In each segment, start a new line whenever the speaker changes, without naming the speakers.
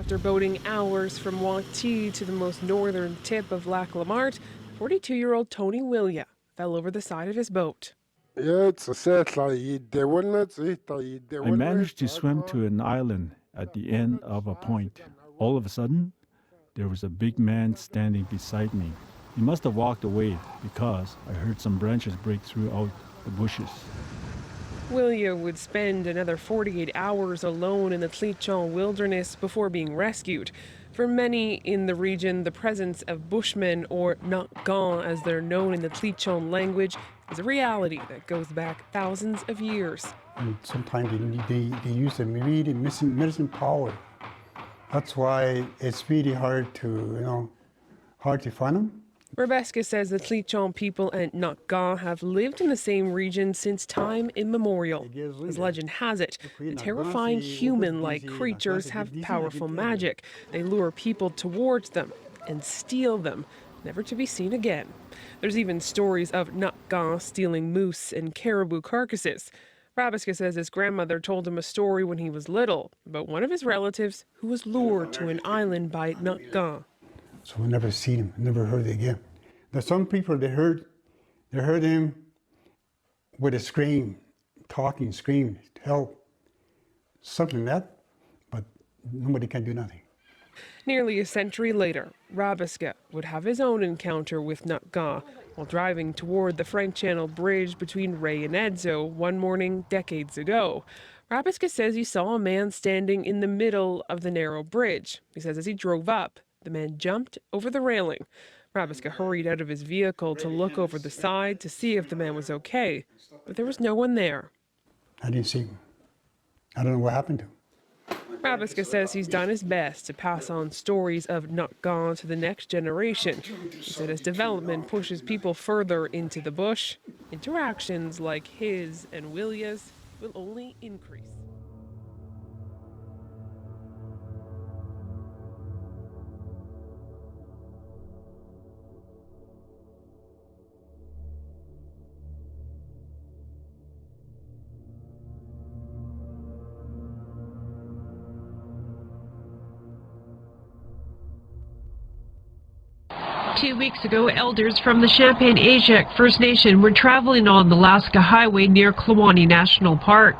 After boating hours from Wanty to the most northern tip of Lac Lamart, 42-year-old Tony Willia fell over the side of his boat.
I
managed to swim to an island at the end of a point. All of a sudden, there was a big man standing beside me. He must have walked away because I heard some branches break throughout the bushes.
Willia would spend another 48 hours alone in the Tlichon wilderness before being rescued. For many in the region, the presence of Bushmen, or Notgan as they're known in the Tlichon language, is a reality that goes back thousands of years.
And sometimes they use the medicine power. That's why it's really hard to, hard to find them.
Rebecca says the Tlichon people and Notgan have lived in the same region since time immemorial. As legend has it, the terrifying human-like creatures have powerful magic. They lure people towards them and steal them, never to be seen again. There's even stories of Notgan stealing moose and caribou carcasses. Rabiska says his grandmother told him a story when he was little about one of his relatives who was lured to an island by Notgan.
So we never seen him, never heard it again. There's some people they heard him with a scream, talking, scream, help, something like that, but nobody can do nothing.
Nearly a century later, Rabiska would have his own encounter with Notgan while driving toward the Frank Channel Bridge between Ray and Edzo one morning decades ago. Rabiska says he saw a man standing in the middle of the narrow bridge. He says as he drove up, the man jumped over the railing. Rabiska hurried out of his vehicle to look over the side to see if the man was okay, but there was no one there.
I didn't see him. I don't know what happened to him.
Rabiska says he's done his best to pass on stories of Notgan to the next generation. He said as development pushes people further into the bush, interactions like his and Willia's will only increase.
Two weeks ago, elders from the Champagne-Ajac First Nation were traveling on the Alaska Highway near Kluane National Park.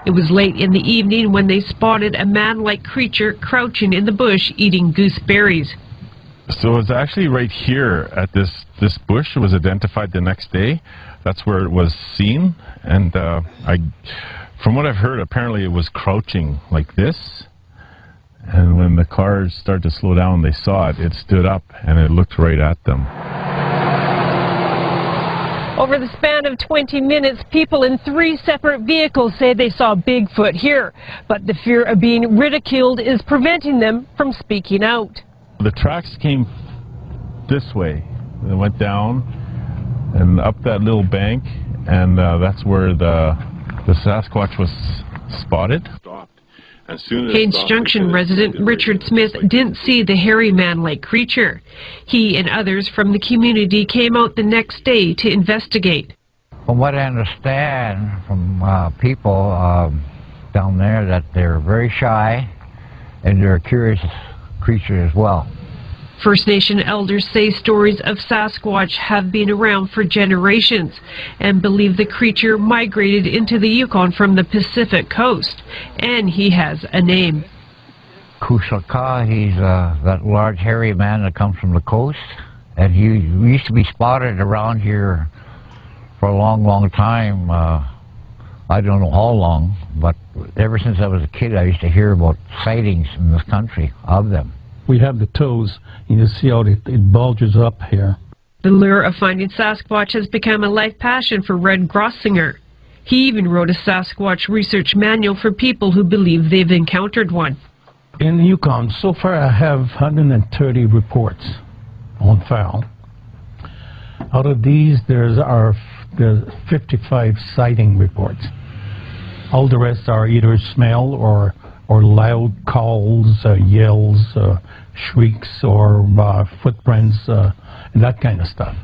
It was late in the evening when they spotted a man-like creature crouching in the bush eating gooseberries.
So it's actually right here at this bush. It was identified the next day. That's where it was seen. And from what I've heard, apparently it was crouching like this. And when the cars started to slow down, they saw it. It stood up and it looked right at them.
Over the span of 20 minutes, people in 3 separate vehicles say they saw Bigfoot here. But the fear of being ridiculed is preventing them from speaking out.
The tracks came this way. They went down and up that little bank, and that's where the Sasquatch was spotted.
Haines Junction resident Richard Smith didn't see the hairy man-like creature. He and others from the community came out the next day to investigate.
From what I understand from people down there, that they're very shy and they're a curious creature as well.
First Nation elders say stories of Sasquatch have been around for generations and believe the creature migrated into the Yukon from the Pacific coast, and he has a name.
Kusaka, he's that large hairy man that comes from the coast, and he used to be spotted around here for a long, long time. I don't know how long, but ever since I was a kid I used to hear about sightings in this country of them.
We have the toes, and you see how it bulges up here.
The lure of finding Sasquatch has become a life passion for Red Grossinger. He even wrote a Sasquatch research manual for people who believe they've encountered one.
In the Yukon, so far I have 130 reports on file. Out of these, there's 55 sighting reports. All the rest are either smell or loud calls, yells, shrieks, or footprints, and that kind of stuff.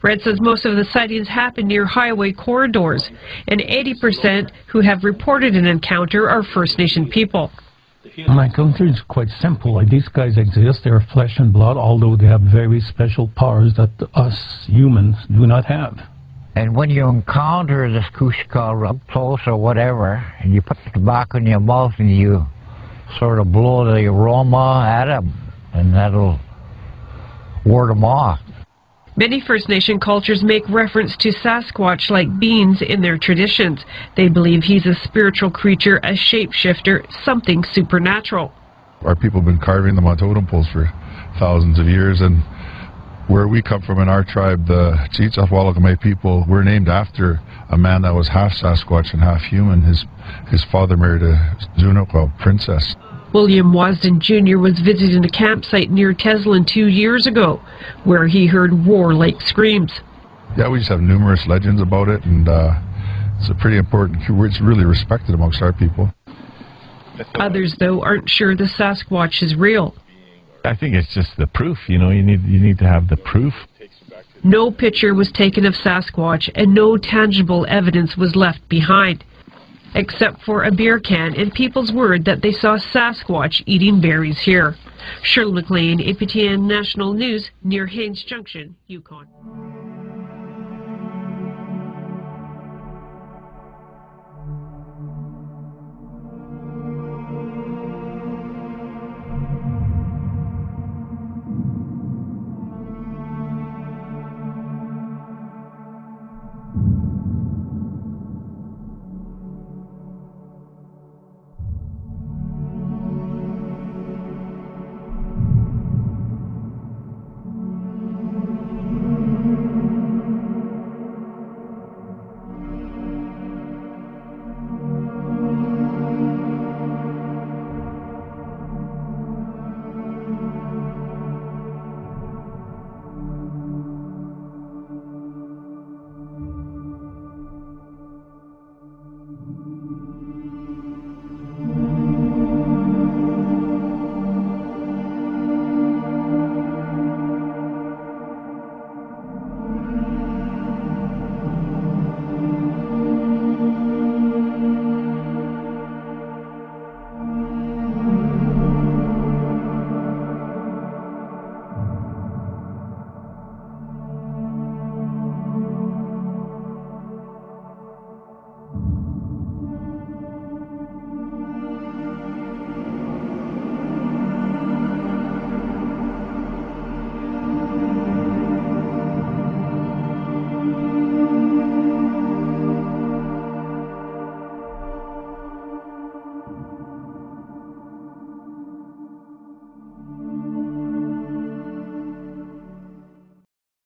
Red says most of the sightings happen near highway corridors, and 80% who have reported an encounter are First Nation people.
My country is quite simple. Like, these guys exist, they're flesh and blood, although they have very special powers that us humans do not have.
And when you encounter this Kushka up close or whatever, and you put the tobacco in your mouth and you sort of blow the aroma at them, and that'll ward them off.
Many First Nation cultures make reference to Sasquatch like beings in their traditions. They believe he's a spiritual creature, a shapeshifter, something supernatural.
Our people have been carving them on totem poles for thousands of years, and where we come from in our tribe, the Chichafwalakame people, we're named after a man that was half Sasquatch and half human. His father married a Zunako princess.
William Wasden Jr. was visiting a campsite near Teslin 2 years ago, where he heard war-like screams.
Yeah, we just have numerous legends about it, and it's a pretty important, it's really respected amongst our people.
Others, though, aren't sure the Sasquatch is real.
I think it's just the proof, you know, you need to have the proof.
No picture was taken of Sasquatch and no tangible evidence was left behind, except for a beer can and people's word that they saw Sasquatch eating berries here. Shirley McLean, APTN National News, near Haines Junction, Yukon.